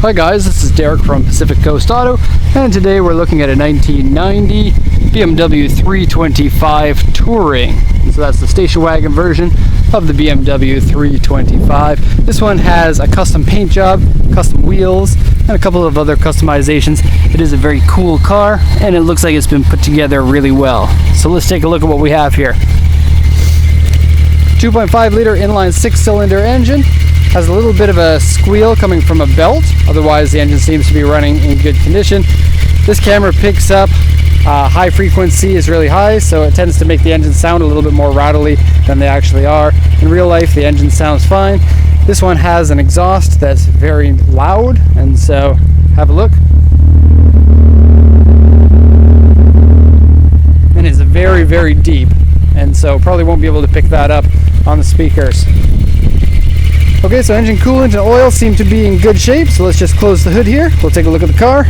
Hi guys, this is Derek from Pacific Coast Auto, and today we're looking at a 1990 BMW 325 Touring. So that's the station wagon version of the BMW 325. This one has a custom paint job, custom wheels, and a couple of other customizations. It is a very cool car, and it looks like it's been put together really well. So let's take a look at what we have here. 2.5 liter inline 6-cylinder engine. Has a little bit of a squeal coming from a belt, otherwise the engine seems to be running in good condition. This camera picks up high frequency is really high, so it tends to make the engine sound a little bit more rattly than they actually are. In real life the engine sounds fine. This one has an exhaust that's very loud, and so have a look. And it's very, very deep, and so probably won't be able to pick that up on the speakers. Okay, so engine coolant and oil seem to be in good shape, so let's just close the hood here. We'll take a look at the car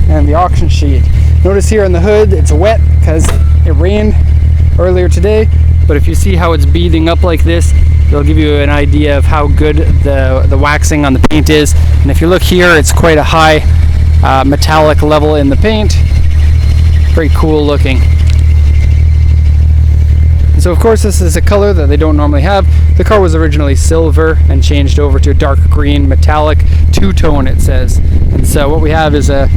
and the auction sheet. Notice here on the hood it's wet because it rained earlier today, but if you see how it's beading up like this, it'll give you an idea of how good the waxing on the paint is. And if you look here, it's quite a high metallic level in the paint. Very cool looking. So of course this is a color that they don't normally have. The car was originally silver and changed over to a dark green metallic two-tone, it says. And so what we have is I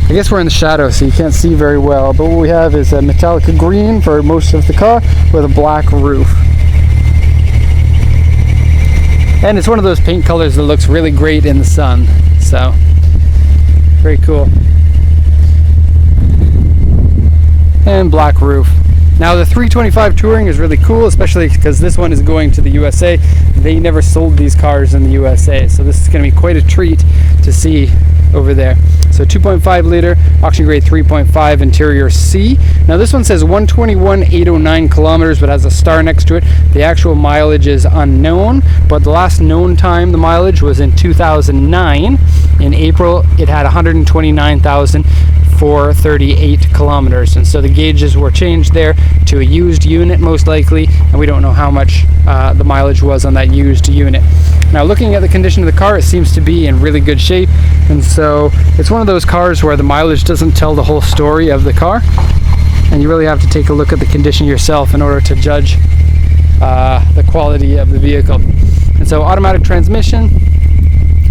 guess we're in the shadow so you can't see very well, but what we have is a metallic green for most of the car with a black roof. And it's one of those paint colors that looks really great in the sun, so very cool. And black roof. Now the 325 Touring is really cool, especially because this one is going to the USA. They never sold these cars in the USA, so this is going to be quite a treat to see over there. So 2.5 liter, auction grade 3.5 interior C. Now this one says 121,809 kilometers, but has a star next to it. The actual mileage is unknown, but the last known time the mileage was in 2009. In April, it had 129,438 kilometers, and so the gauges were changed there to a used unit most likely, and we don't know how much the mileage was on that used unit. Now looking at the condition of the car, it seems to be in really good shape, and so it's one of those cars where the mileage doesn't tell the whole story of the car, and you really have to take a look at the condition yourself in order to judge the quality of the vehicle. And so automatic transmission,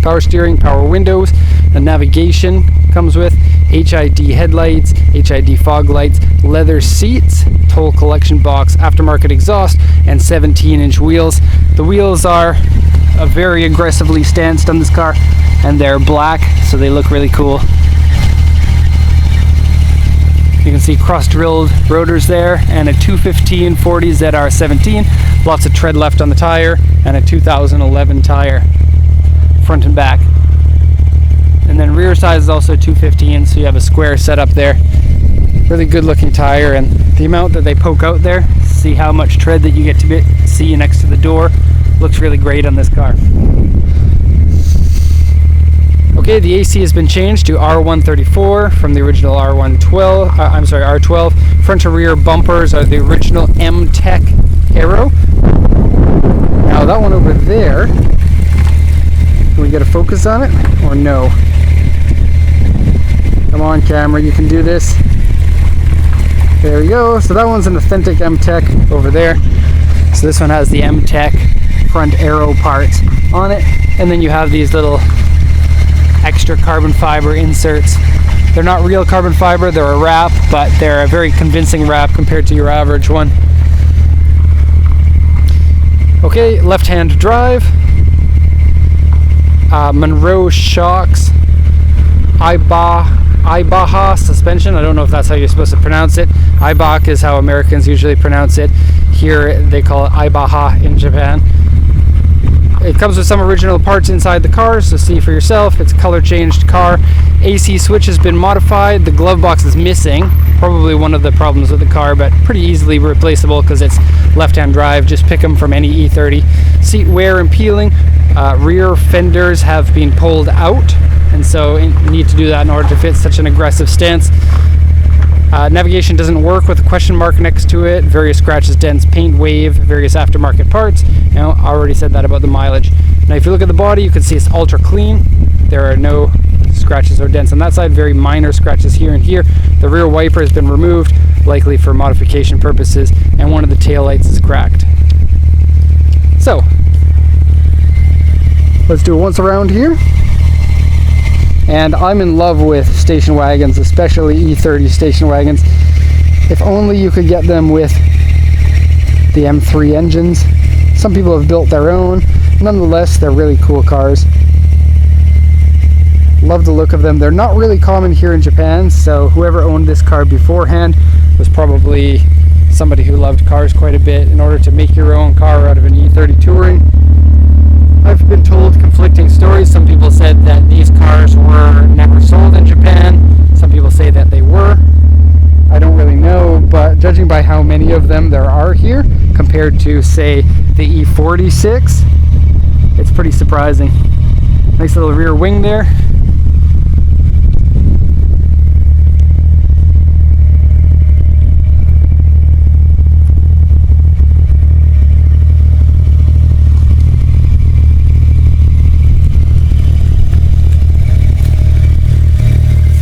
power steering, power windows, and navigation comes with HID headlights, HID fog lights, leather seats, toll collection box, aftermarket exhaust, and 17-inch wheels. The wheels are very aggressively stanced on this car, and they're black, so they look really cool. You can see cross-drilled rotors there, and a 215 40 ZR17, lots of tread left on the tire, and a 2011 tire, front and back. And then rear side is also 215, so you have a square setup there. Really good looking tire, and the amount that they poke out there, see how much tread that you get to see next to the door, looks really great on this car. Okay, the AC has been changed to R134 from the original R12. Front to rear bumpers are the original M-Tech Aero. Now that one over there, can we get a focus on it or no? Come on camera, you can do this. There we go. So that one's an authentic M-Tech over there. So this one has the M-Tech front aero parts on it, and then you have these little extra carbon fiber inserts. They're not real carbon fiber, they're a wrap, but they're a very convincing wrap compared to your average one. Okay, left-hand drive. Monroe shocks, Ibaha suspension. I don't know if that's how you're supposed to pronounce it. Ibach is how Americans usually pronounce it. Here they call it Ibaha in Japan. It comes with some original parts inside the car, so see for yourself. It's a color changed car. AC switch has been modified. The glove box is missing. Probably one of the problems with the car, but pretty easily replaceable because it's left-hand drive. Just pick them from any E30. Seat wear and peeling. Rear fenders have been pulled out, and so you need to do that in order to fit such an aggressive stance. Navigation doesn't work with a question mark next to it. Various scratches, dents, paint, wave, various aftermarket parts. You know, I already said that about the mileage. Now if you look at the body, you can see it's ultra clean. There are no scratches or dents on that side, very minor scratches here and here. The rear wiper has been removed, likely for modification purposes, and one of the tail lights is cracked. So let's do it once around here. And I'm in love with station wagons, especially E30 station wagons. If only you could get them with the M3 engines. Some people have built their own. Nonetheless, they're really cool cars. Love the look of them. They're not really common here in Japan, so whoever owned this car beforehand was probably somebody who loved cars quite a bit in order to make your own car out of an E30 Touring. I've been told conflicting stories. Some people said that these cars were never sold in Japan. Some people say that they were. I don't really know, but judging by how many of them there are here compared to, say, the E46, it's pretty surprising. Nice little rear wing there.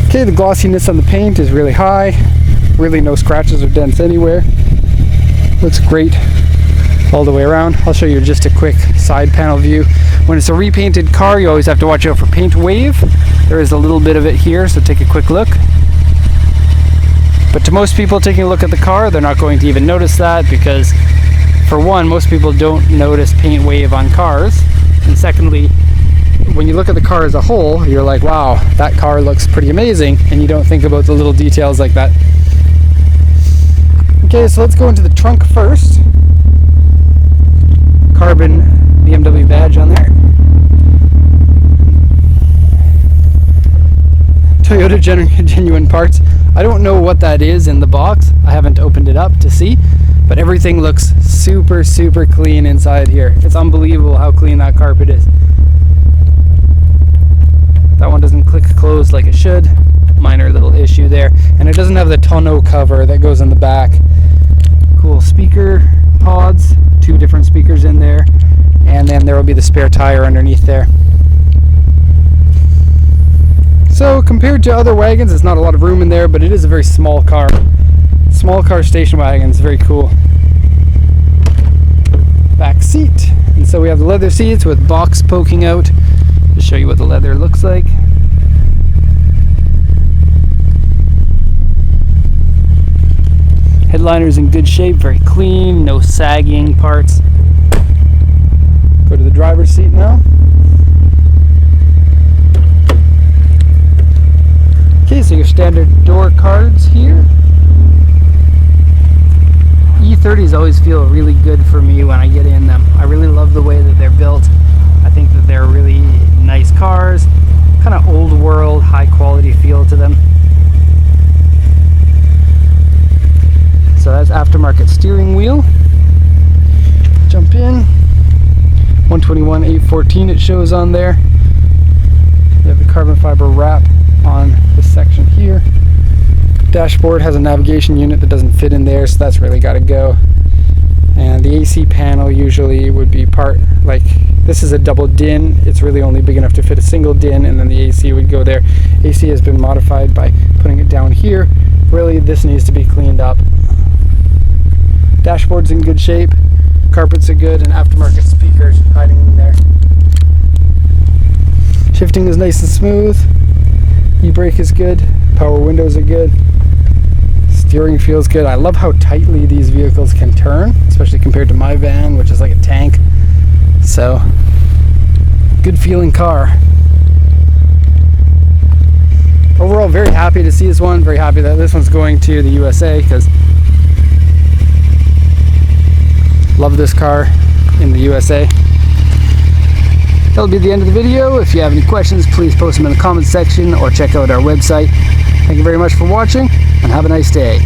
Okay, the glossiness on the paint is really high. Really no scratches or dents anywhere. Looks great all the way around. I'll show you just a quick side panel view. When it's a repainted car, you always have to watch out for paint wave. There is a little bit of it here, so take a quick look. But to most people taking a look at the car, they're not going to even notice that because, for one, most people don't notice paint wave on cars. And secondly, when you look at the car as a whole, you're like, wow, that car looks pretty amazing, and you don't think about the little details like that. Okay, so let's go into the trunk first. Carbon BMW badge on there. Toyota genuine parts. I don't know what that is in the box. I haven't opened it up to see, but everything looks super, super clean inside here. It's unbelievable how clean that carpet is. That one doesn't click closed like it should. Minor little issue there. And it doesn't have the tonneau cover that goes in the back. Cool speaker pods. 2 different speakers in there. And then there will be the spare tire underneath there. So compared to other wagons, it's not a lot of room in there, but it is a very small car. Small car station wagon is very cool. Back seat. And so we have the leather seats with box poking out. To show you what the leather looks like. Headliner's in good shape, very clean, no sagging parts. Go to the driver's seat now. Okay, so your standard door cards here. E30s always feel really good for me when I get in them. I really love the way that they're built. I think that they're really nice cars, kind of old world, high quality feel to them. So that's aftermarket steering wheel. Jump in. 121 814 it shows on there. You have the carbon fiber wrap on this section here. Dashboard has a navigation unit that doesn't fit in there, so that's really got to go. And the AC panel usually would be part, like, this is a double DIN. It's really only big enough to fit a single DIN, and then the AC would go there. AC has been modified by putting it down here. Really, this needs to be cleaned up. Dashboard's in good shape. Carpets are good, and aftermarket speakers hiding in there. Shifting is nice and smooth. E-brake is good. Power windows are good. Steering feels good. I love how tightly these vehicles can turn, especially compared to my van, which is like a tank. So, good feeling car. Overall, very happy to see this one. Very happy that this one's going to the USA, because love this car in the USA. That'll be the end of the video. If you have any questions, please post them in the comments section or check out our website. Thank you very much for watching, and have a nice day.